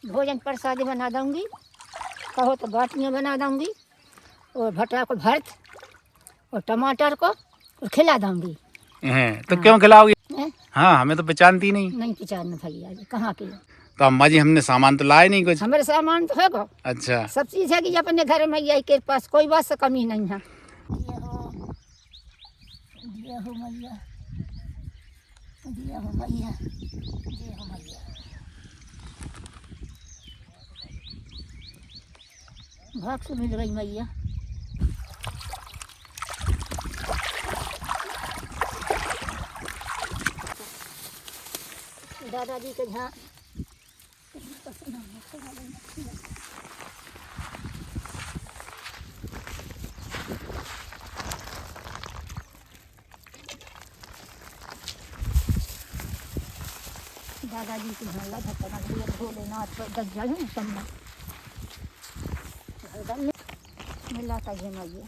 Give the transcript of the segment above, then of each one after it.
भोजन प्रसादी बना दूँगी, कहो तो बाटियाँ बना दूँगी और भटा को भर्त और टमाटर को और खिला दूँगी। तो क्यों खिलाओगी? हैं? हाँ, हमें तो पहचानती नहीं। नहीं पहचानना भैया जी, कहाँ के हो? तो अम्मा जी हमने सामान तो लाए नहीं कुछ। हमारे सामान तो है गो, अच्छा, सब चीज़ है कि अपने घर में मैया के पास कोई बात से कमी नहीं है। दिया हो मैया, दिया हो मैया, दिया हो मैया। भाग से मिल गई मैया। दादाजी के यहाँ दादाजी के यहाँ लगा था भोलेनाथ पर गज्जल है सब में हरदम मिला था ये मैया।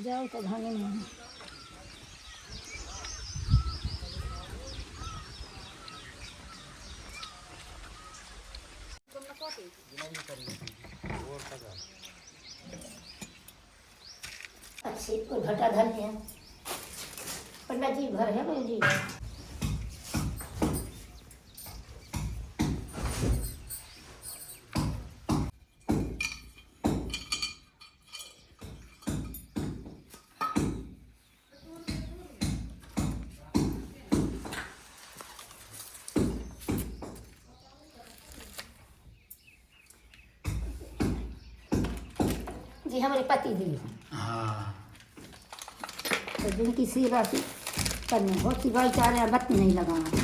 जाओ तो धाने में अच्छी को घटा धनिया पंडित जी घर है बोल जी। जी हमारे पति देव हैं। हाँ, तो जिनकी सेवा की करने बहुत सी भाईचारे बत्ती नहीं लगाना।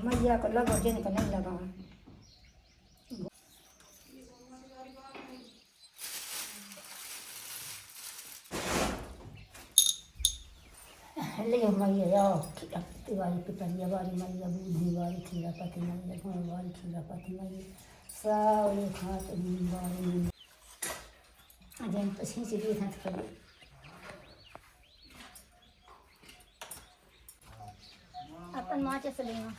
मैया को लगा जिनको नहीं लगा ले मैया आओ तिवारी पिपरिया वाली मैया बूढ़ी वाली खीरापति मैया भोर वाली खीरापति मैया सब एक हाथ वाली अजैन पसीन से भी हाथ कर अपन माचे से लेना।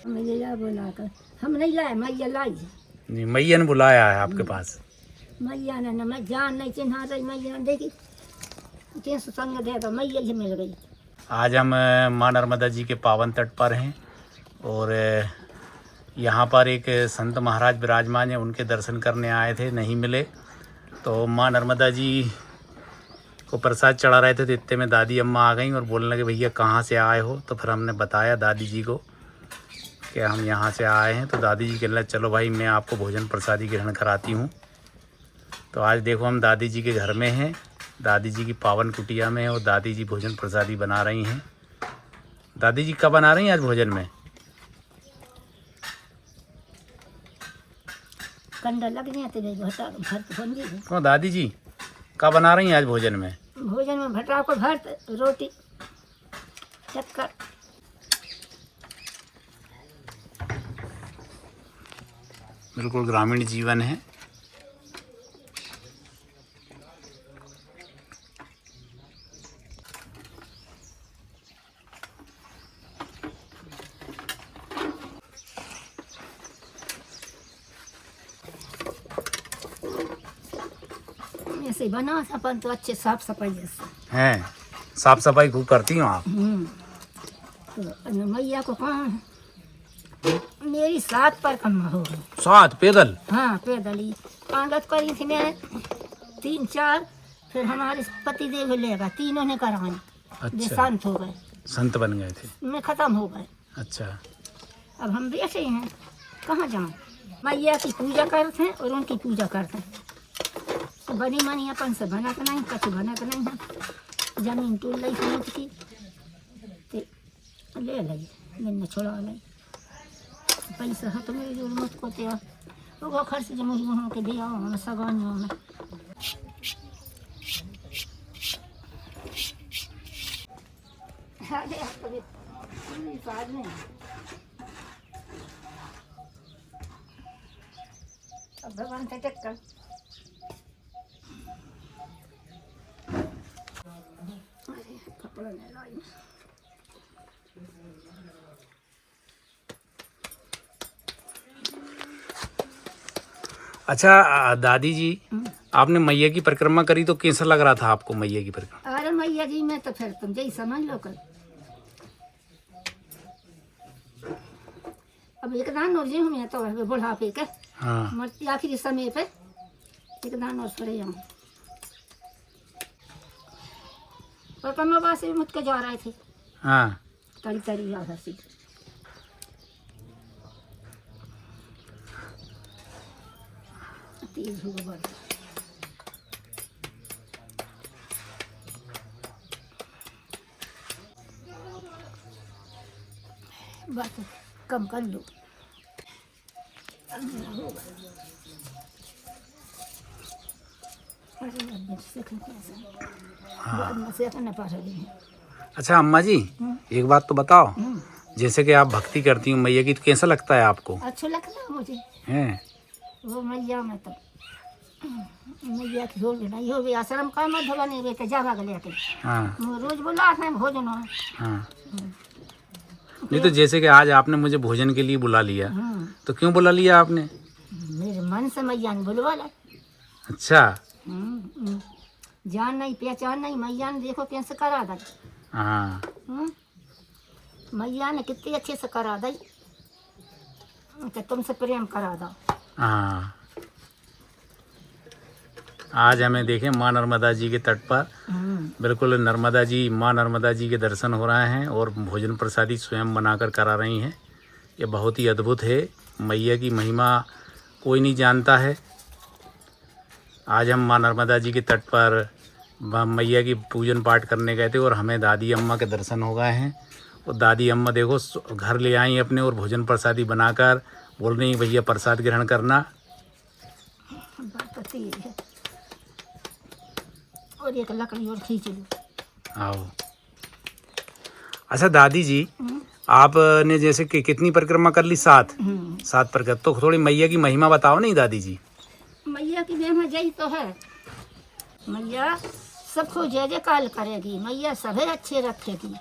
मैया बोला कर हम नहीं लाए, मैया लाई। जी, मैया ने बुलाया है आपके पास। मैया ने न मैं जान नहीं चिन्हा रही, मैया ने देखी किस संग दे तो मैया ही मिल गई। आज हम माँ नर्मदा जी के पावन तट पर हैं और यहाँ पर एक संत महाराज विराजमान है, उनके दर्शन करने आए थे, नहीं मिले तो माँ नर्मदा जी को प्रसाद चढ़ा रहे थे तो इतने में दादी अम्मा आ गई और बोलने लगे भैया कहाँ से आए हो। तो फिर हमने बताया दादी जी को कि हम यहाँ से आए हैं। तो दादी जी कहने लगे चलो भाई मैं आपको भोजन प्रसादी ग्रहण कराती हूँ। तो आज देखो हम दादी जी के घर में हैं, दादी जी की पावन कुटिया में है और दादी जी भोजन प्रसादी बना रही हैं। दादी जी कब बना रही हैं आज भोजन में? कंडा लग गया तेरे भटा भरत बन गई। क्यों दादी जी कब बना रही हैं आज भोजन में? भोजन में भटा को भरत, रोटी, चक्कर। बिल्कुल ग्रामीण जीवन है। ऐसे बना अपन तो अच्छे साफ सफाई जैसे हैं, साफ सफाई खूब करती हो आप। तो मैया को कहाँ मेरी 7 पर कम हो गई। 7 पैदल? हाँ पैदल ही आंगत करी थी मैं 3-4, फिर हमारे पति देव लेगा, तीनों ने कराई। अच्छा, शांत हो गए, संत बन गए थे। मैं खत्म हो गए। अच्छा, अब हम बैठे हैं, कहाँ जाऊँ। मैया की पूजा करते हैं और उनकी पूजा करते हैं। तो बनी मनी अपन से बनत नहीं, कछु बनत नहीं है। जमीन टूट ली समझ की ते ले ली, मैंने छोड़ा ली पैसा हाथ में जोड़ मत को ते वो खर्च जो मुझे वहाँ के दिया हूँ सगानियों में। अब भगवान से टक्कर कपड़ा नहीं लाई। अच्छा दादी जी आपने मैया की परिक्रमा करी तो कैसा लग रहा था आपको मैया की परिक्रमा? अरे मैया जी मैं तो फिर तुम जैसे समझ लो कर। अब एक दान और जी हूँ तो बुढ़ापे के हाँ, मरती आखिरी समय पे एक दान और पड़े जाऊँ। परिक्रमा वासी मुझ के जा रहे थे। हाँ, तरी तरी याद हसी तेज हुआ बड़ा। बात कम कर लो। अच्छा अम्मा जी एक बात तो बताओ, जैसे कि आप भक्ति करती हो मैया की तो कैसा लगता है आपको? अच्छा लगता है मुझे हैं? वो मैया में तो मैया की हो नहीं हो भी आश्रम का मत भगवान वे तो जावा गले के हाँ, रोज बोला है भोजन हो। हाँ। नहीं तो जैसे कि आज आपने मुझे भोजन के लिए बुला लिया तो क्यों बुला लिया आपने? मेरे मन से मैया ने बुलवा ला। अच्छा, जान नहीं पहचान नहीं, मैया ने देखो कैसे करा दी। हाँ, मैया ने कितनी अच्छे से करा दी कि तुमसे प्रेम करा दो। हाँ। आज हमें देखें माँ नर्मदा जी के तट पर बिल्कुल नर्मदा जी, माँ नर्मदा जी के दर्शन हो रहे हैं और भोजन प्रसादी स्वयं बनाकर करा रही हैं। ये बहुत ही अद्भुत है, मैया की महिमा कोई नहीं जानता है। आज हम माँ नर्मदा जी के तट पर मैया की पूजन पाठ करने गए थे और हमें दादी अम्मा के दर्शन हो गए हैं। और दादी अम्मा देखो घर ले आई अपने और भोजन प्रसादी बनाकर बोल रही भैया प्रसाद ग्रहण करना। और एक लकड़ी और खींच लो। आओ। अच्छा दादी जी आपने जैसे कि कितनी परिक्रमा कर ली? 7 परिक्रमा। तो थोड़ी मैया की महिमा बताओ नहीं दादी जी। मैया की महिमा जय तो है, मैया सबको जय जयकाल करेगी, मैया सभी अच्छे रखेगी।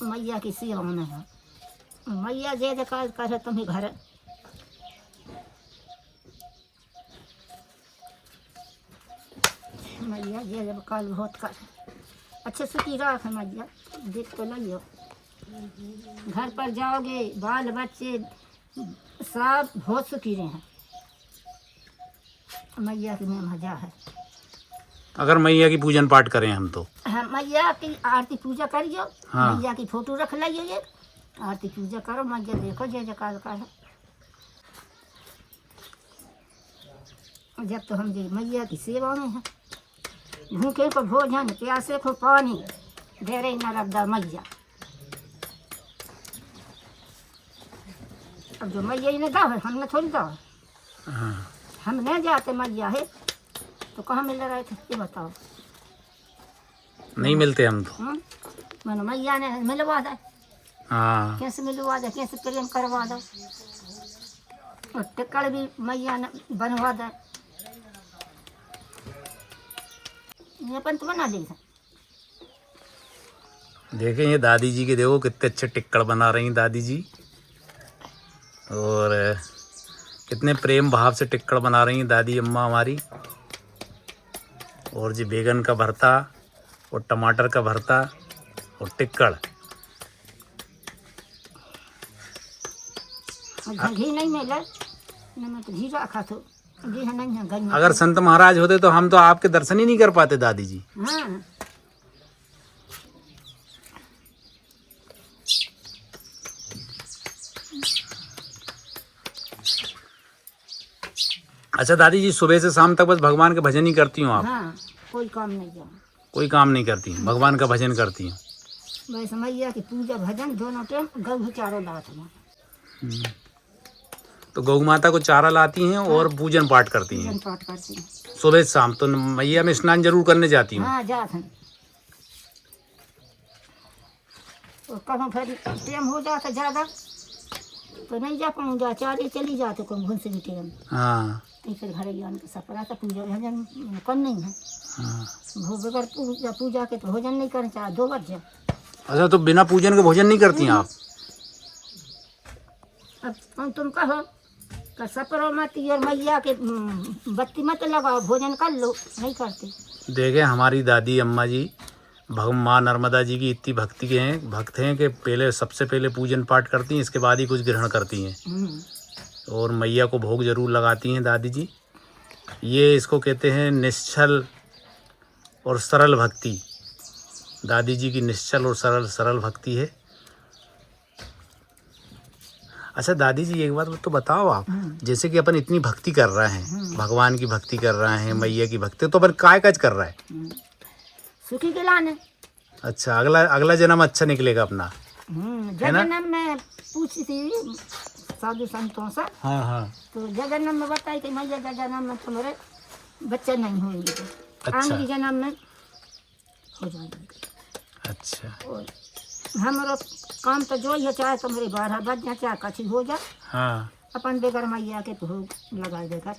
मैया की सेवा में है मैया जय जयकार करे तुम्हें घर मैया जय जयकार बहुत कर अच्छे सुखी राख मैया देख तो लियो घर पर जाओगे बाल बच्चे सब बहुत सुखी रहे हैं मैया की में मजा है। अगर मैया की पूजन पाठ करें हम तो हाँ मैया की आरती पूजा करियो। हाँ। मैया की फोटो रख लाइए ये आरती पूजा करो मैया देखो जय जयकार का है। जब तो हम जी मैया की सेवा में हैं भूखे को भोजन प्यासे को पानी दे रही न रब्दा मैया। अब जो मैया ही ने दा है हमने थोड़ी दा है। हाँ। हम नहीं जाते मैया है तो कहाँ मिल रहे थे ये बताओ। नहीं मिलते हम तो। मैंने मैया ने मिलवा दे। हाँ। कैसे मिलवा दे कैसे प्रेम करवा दो और टिक्कड़ भी मैया ने बनवा दे ये अपन तो बना दी। देखें ये दादी जी के देखो कितने अच्छे टिक्कड़ बना रही हैं दादी जी और कितने प्रेम भाव से टिक्कड़ बना रही हैं दादी अम्मा हमारी। और जी बैगन का भरता और टमाटर का भरता और टिक्कड़। घी नहीं मिला मैं तो घी रखा तो घी नहीं है घर में। अगर संत महाराज होते तो हम तो आपके दर्शन ही नहीं कर पाते दादी जी। हाँ अच्छा दादी जी सुबह से शाम तक बस भगवान के भजन ही करती हूँ आप? हाँ कोई काम नहीं जाओ कोई काम नहीं करती भगवान का भजन करती हूँ? बस मैया की पूजा भजन दोनों टाइम गऊ चारों लात में। तो गौ माता को चारा लाती हैं और पूजन पाठ करती हैं पूजन पाठ करती हैं सुबह शाम। तो मैया में स्नान जरूर करने जाती हूँ। हाँ जाते हैं और कभी फिर टाइम हो जाता ज़्यादा तो नहीं जा पाऊँगा चारे चली जाते कौन घुन से भी टाइम। हाँ। तो फिर घर जान के सपरा तो पूजा भजन कौन नहीं है। हाँ। भोग बगैर पूजा के तो भोजन नहीं करना चाहे 2 बजे। अच्छा तो बिना पूजन के भोजन नहीं करती हैं आप? अब तुम कहो कि सपरो मत और मैया के बत्ती मत लगाओ भोजन कर लो नहीं करते। देखें हमारी दादी अम्मा जी माँ नर्मदा जी की इतनी भक्ति के हैं भक्त हैं कि पहले सबसे पहले पूजन पाठ करती हैं इसके बाद ही कुछ ग्रहण करती हैं और मैया को भोग जरूर लगाती हैं दादी जी। ये इसको कहते हैं निश्चल और सरल भक्ति। दादी जी की निश्चल और सरल भक्ति है। अच्छा दादी जी एक बात तो बताओ आप जैसे कि अपन इतनी भक्ति कर रहे हैं भगवान की भक्ति कर रहे हैं मैया की भक्ति तो अपन काय काज कर रहा है सुखी के लाने। अच्छा अगला जन्म अच्छा निकलेगा अपना जन्म में पूछी थी साधु संतों से। हाँ हाँ। तो जन्म में बताई कि मैया जन्म में तुम्हारे बच्चे नहीं होंगे। अच्छा। आगे जन्म में हो जाएंगे। अच्छा। और हमारा काम तो जो ही है चाहे तुम्हारे 12 बज जाए चाहे कच्ची हो जाए। हाँ। अपन बेगर मैया के भोग लगा देकर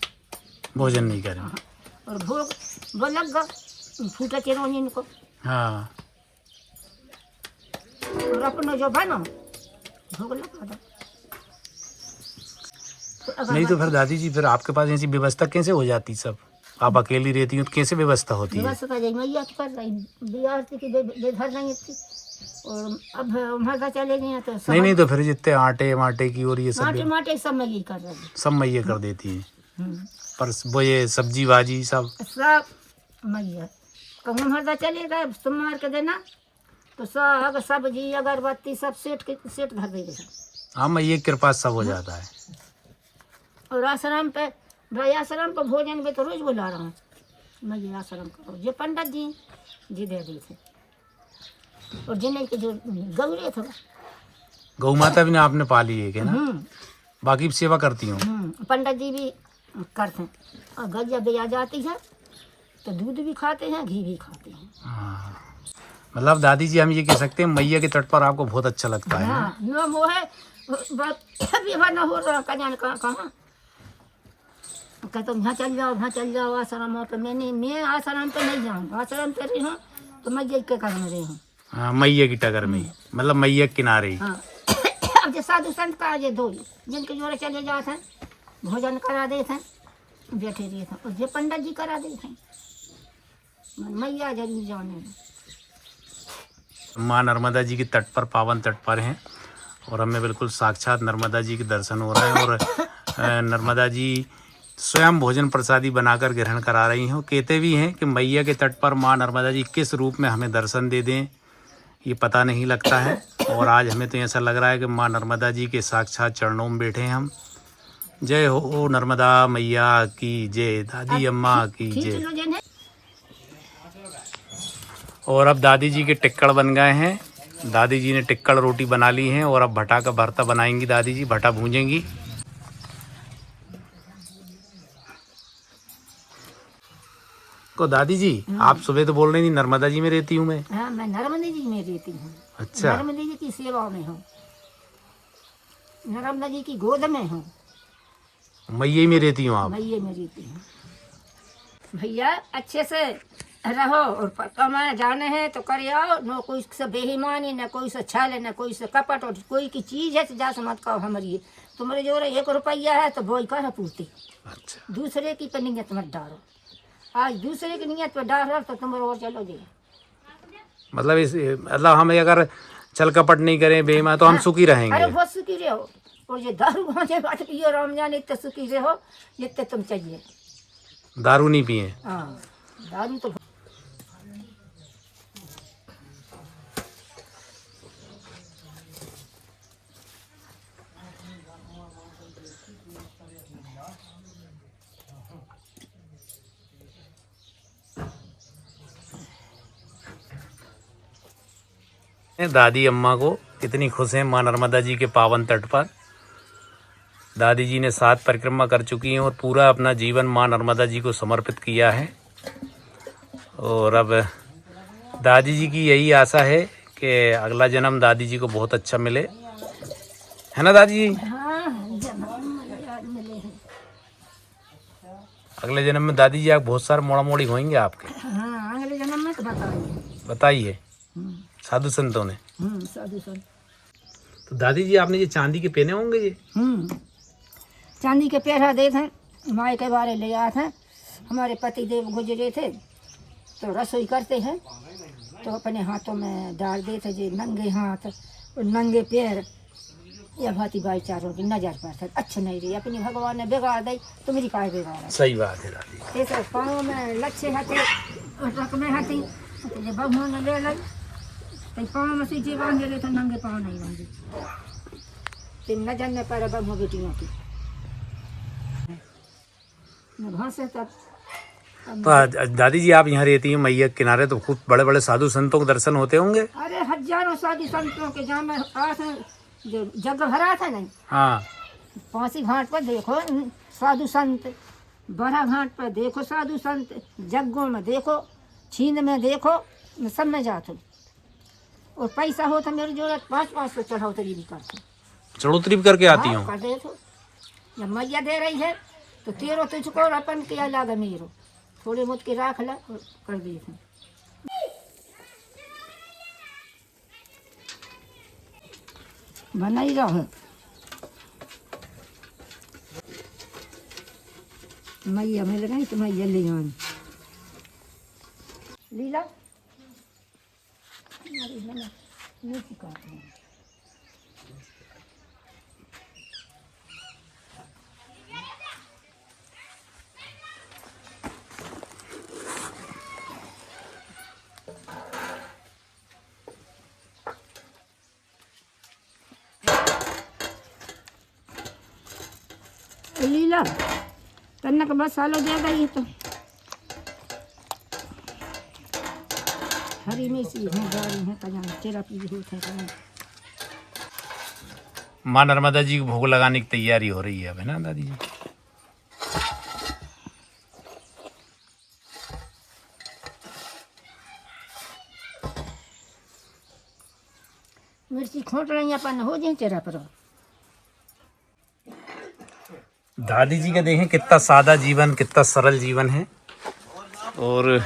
भोजन नहीं करें। हाँ। और भोग वो लग गया फूटे चिरौनी इनको। हाँ। और अपना जो बनो भोग लगा दो। तो नहीं तो फिर दादी जी फिर आपके पास ऐसी व्यवस्था कैसे हो जाती सब? आप अकेली रहती हैं तो कैसे व्यवस्था होती है? व्यवस्था मैया की कर रही बिहार की बेघर नहीं थी और अब मरदा चले गए तो नहीं तो फिर जितने आटे की और ये सब माटे सब मैया कर रही सब मैया कर देती है। पर वो ये सब्जी भाजी सब मैया कहूँ मरदा चले गए तुम मार के देना तो साग सब्जी अगरबत्ती सब सेट धर देगा। हाँ मैया की कृपा सब हो जाता है। और आश्रम पे भाई आश्रम पे भोजन में तो रोज बुला रहा हूँ मैया आश्रम करो जो पंडित जी दे दी थे और जिन्हें के जो गौरे थे गौ माता भी ना आपने पाली है क्या ना? बाकी सेवा करती हूँ। पंडित जी भी करते हैं और गैया भी आ जाती है तो दूध भी खाते हैं घी भी खाते हैं। हाँ। मतलब दादी जी हम ये कह सकते हैं मैया के तट पर आपको बहुत अच्छा लगता है। हाँ न वो है विवाह न हो रहा कल्याण कहाँ कहते वहाँ चल जाओ आश्रम पे। मैं आश्रम पे नहीं जाऊँ आश्रम पे रही हूँ तो मैया के घर में रही हूँ। हाँ मैया की टगर में मतलब मैया के किनारे। हाँ अब आज साधु संत का आज दो जिनके जोड़े चले जाते हैं, भोजन करा देते हैं, बैठे रहते हैं, और जो पंडित जी करा देते हैं। मैया जरूर जाने। माँ नर्मदा जी के तट पर, पावन तट पर हैं और हमें बिल्कुल साक्षात नर्मदा जी के दर्शन हो रहे हैं। और नर्मदा जी स्वयं भोजन प्रसादी बनाकर ग्रहण करा रही हैं। और कहते भी हैं कि मैया के तट पर माँ नर्मदा जी किस रूप में हमें दर्शन दे दें ये पता नहीं लगता है। और आज हमें तो ऐसा लग रहा है कि माँ नर्मदा जी के साक्षात चरणों में बैठे हैं हम। जय हो नर्मदा मैया की जय, दादी अम्मा की जय। और अब दादी जी के टिक्कड़ बन गए हैं। दादी जी ने टिक्कड़ रोटी बना ली हैं और अब भटा का भरता बनाएंगी दादी जी, भटा भूंजेंगी। को दादी जी आप सुबह तो बोल रही थी नर्मदा जी में रहती हूँ मैं। हाँ, मैं नर्मदा जी में रहती हूँ। अच्छा, नर्मदा जी की सेवा में हूँ, नर्मदा जी की गोद में हूँ। मैया में रहती हूँ आप? मैया में रहती हूँ। भैया अच्छे से रहो और कमाए जाने हैं तो करे आओ, न कोई से बेईमानी, न कोई से छल, न कोई से कपट, और कोई की चीज है तो जा मत कहो हमारी तुम्हारे जो 1 रुपया है तो वो कह पूर्ति। अच्छा, दूसरे की पे नियत मत डालो। आज दूसरे की नियत पे डालो तो तुम और चलो जी। मतलब हम अगर छल कपट नहीं करें बेईमान तो हम सुखी रहेंगे। अरे बहुत सुखी रहो। और ये दारू भांजे बात पियो राम जाने इतने सुखी रहो जितने तुम चाहिए। दारू नहीं पिए? हाँ, दारू तो दादी अम्मा को कितनी खुश हैं माँ नर्मदा जी के पावन तट पर। दादी जी ने 7 परिक्रमा कर चुकी हैं और पूरा अपना जीवन माँ नर्मदा जी को समर्पित किया है। और अब दादी जी की यही आशा है कि अगला जन्म दादी जी को बहुत अच्छा मिले, है ना दादी जी? हाँ, मिले हैं। अगले जन्म में दादी जी आप बहुत सारे मोड़ा मोड़ी होंगे आपके। हाँ, अगले जन्म में तो बताइए साधु संतों ने। साधु संत। तो दादी जी आपने ये चांदी के पहने होंगे ये? चांदी के पेड़ा दे थे, माए के बारे ले आए थे। हमारे पति देव गुजरे थे तो रसोई करते हैं तो अपने हाथों में डाल देते जे नंगे हाथ और नंगे पैर। यह भाती भाईचारों की नजर पर था अच्छा नहीं रही। अपनी भगवान ने बिगाड़ दी तो मेरी काय बिगाड़ा। सही बात है दादी। ऐसे पाँव में लच्छे हथे और रकमे हथी तो बहुओं ने ले ली तो पाँव में सीचे बांधे ले तो नंगे पाँव नहीं बांधे। तो नजर में पर बहुओं बेटियों की भाषा तब। तो दादी जी आप यहाँ रहती हैं मैया के किनारे तो खूब बड़े बड़े साधु संतों के दर्शन होते होंगे? अरे हजारों साधु संतों के जहाँ में जो जग भरा था नहीं। हाँ, पांसी घाट पर देखो साधु संत, बड़ा घाट पर देखो साधु संत, जग्गों में देखो, छीन में देखो, सब में जाते। और पैसा हो तो मेरी जरूरत 500 चढ़ोतरी भी करते। चढ़ोतरी भी करके आती हूँ? कर दे तो जब मैया दे रही है तो तेरो तुझको और अपन क्या लागे मेरो, थोड़े बहुत के राख ला और कर दे। बनाई रहो मैया मिल गई तो मैया ले आनी लीला ये सिखाते हैं। लीला तन्नक बस सालों जाएगा ये तो हरी मिर्ची है, गाड़ी है, कजान तेरा पी होता है। माँ नर्मदा जी को भोग लगाने की तैयारी हो रही है अब, है ना दादी जी? मिर्ची खोट रही अपन हो जाए तेरा पर। दादी जी का देखें कितना सादा जीवन, कितना सरल जीवन है और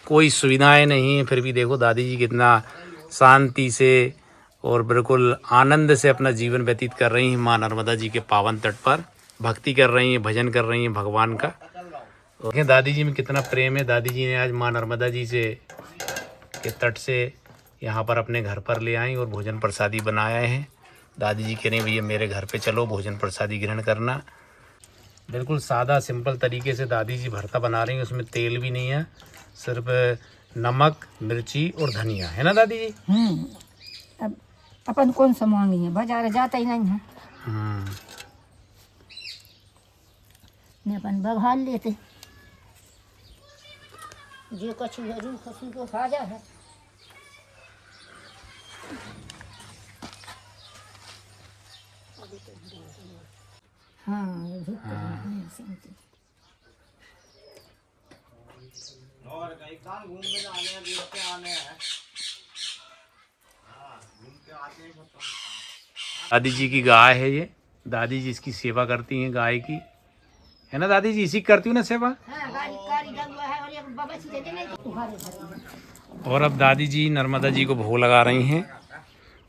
कोई सुविधाएं नहीं है, फिर भी देखो दादी जी कितना शांति से और बिल्कुल आनंद से अपना जीवन व्यतीत कर रही हैं माँ नर्मदा जी के पावन तट पर। भक्ति कर रही हैं, भजन कर रही हैं भगवान का। देखें दादी जी में कितना प्रेम है। दादी जी ने आज माँ नर्मदा जी से के तट से यहाँ पर अपने घर पर ले आई और भोजन प्रसादी बनाया है। दादी जी कह रही हैं भैया मेरे घर पे चलो, भोजन प्रसादी ग्रहण करना। बिल्कुल सादा सिंपल तरीके से दादी जी भरता बना रही हैं। उसमें तेल भी नहीं है, सिर्फ नमक, मिर्ची और धनिया है ना दादी जी। अब अपन कौन सा मांगी है, बाजार जाता ही नहीं है। ने अपन बघाल लेते जो कछु है रू खसी को खाजा है। हाँ ये और कहीं कहाँ घूमने जाने हैं, देख के आने हैं। हाँ, घूम के आते हैं। दादी जी की गाय है ये। दादी जी इसकी सेवा करती हैं गाय की, है ना दादी जी। इसी की करती हूँ ना सेवा। और अब दादी जी नर्मदा जी को भोग लगा रही हैं।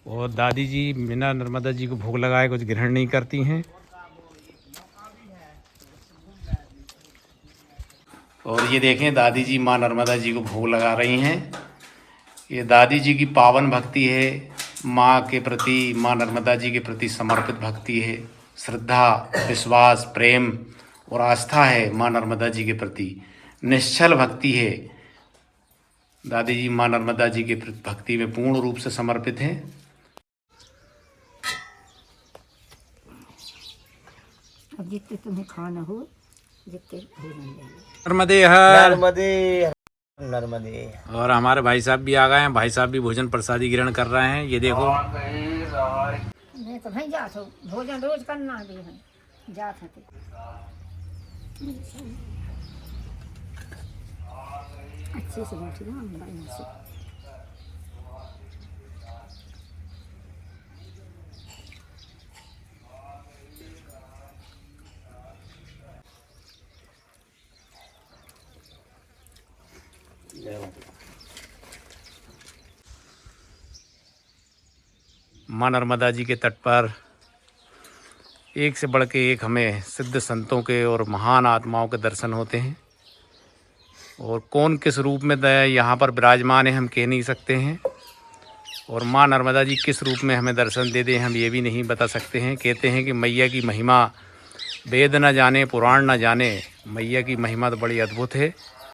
और दादी जी बिना नर्मदा जी को भोग लगाए कुछ ग्रहण नहीं करती हैं। और ये देखें दादी जी माँ नर्मदा जी को भोग लगा रही हैं। ये दादी जी की पावन भक्ति है, माँ के प्रति, माँ नर्मदा जी के प्रति समर्पित भक्ति है। श्रद्धा, विश्वास, प्रेम और आस्था है माँ नर्मदा जी के प्रति। निश्चल भक्ति है। दादी जी माँ नर्मदा जी के भक्ति में पूर्ण रूप से समर्पित हैं। अब जितने तुम्हें खाना हो जितने नर्मदे हर नर्मदे नर्मदे। और हमारे भाई साहब भी आ गए हैं। भाई साहब भी भोजन प्रसादी ग्रहण कर रहे हैं। ये देखो मैं तो भाई जात हो, भोजन रोज करना भी है जात है। अच्छे से बैठी ना बढ़िया से। माँ नर्मदा जी के तट पर एक से बढ़ के एक हमें सिद्ध संतों के और महान आत्माओं के दर्शन होते हैं। और कौन किस रूप में यहाँ पर विराजमान है हम कह नहीं सकते हैं। और माँ नर्मदा जी किस रूप में हमें दर्शन दे दें हम ये भी नहीं बता सकते हैं। कहते हैं कि मैया की महिमा वेद न जाने, पुराण न जाने, मैया की महिमा तो बड़ी अद्भुत है।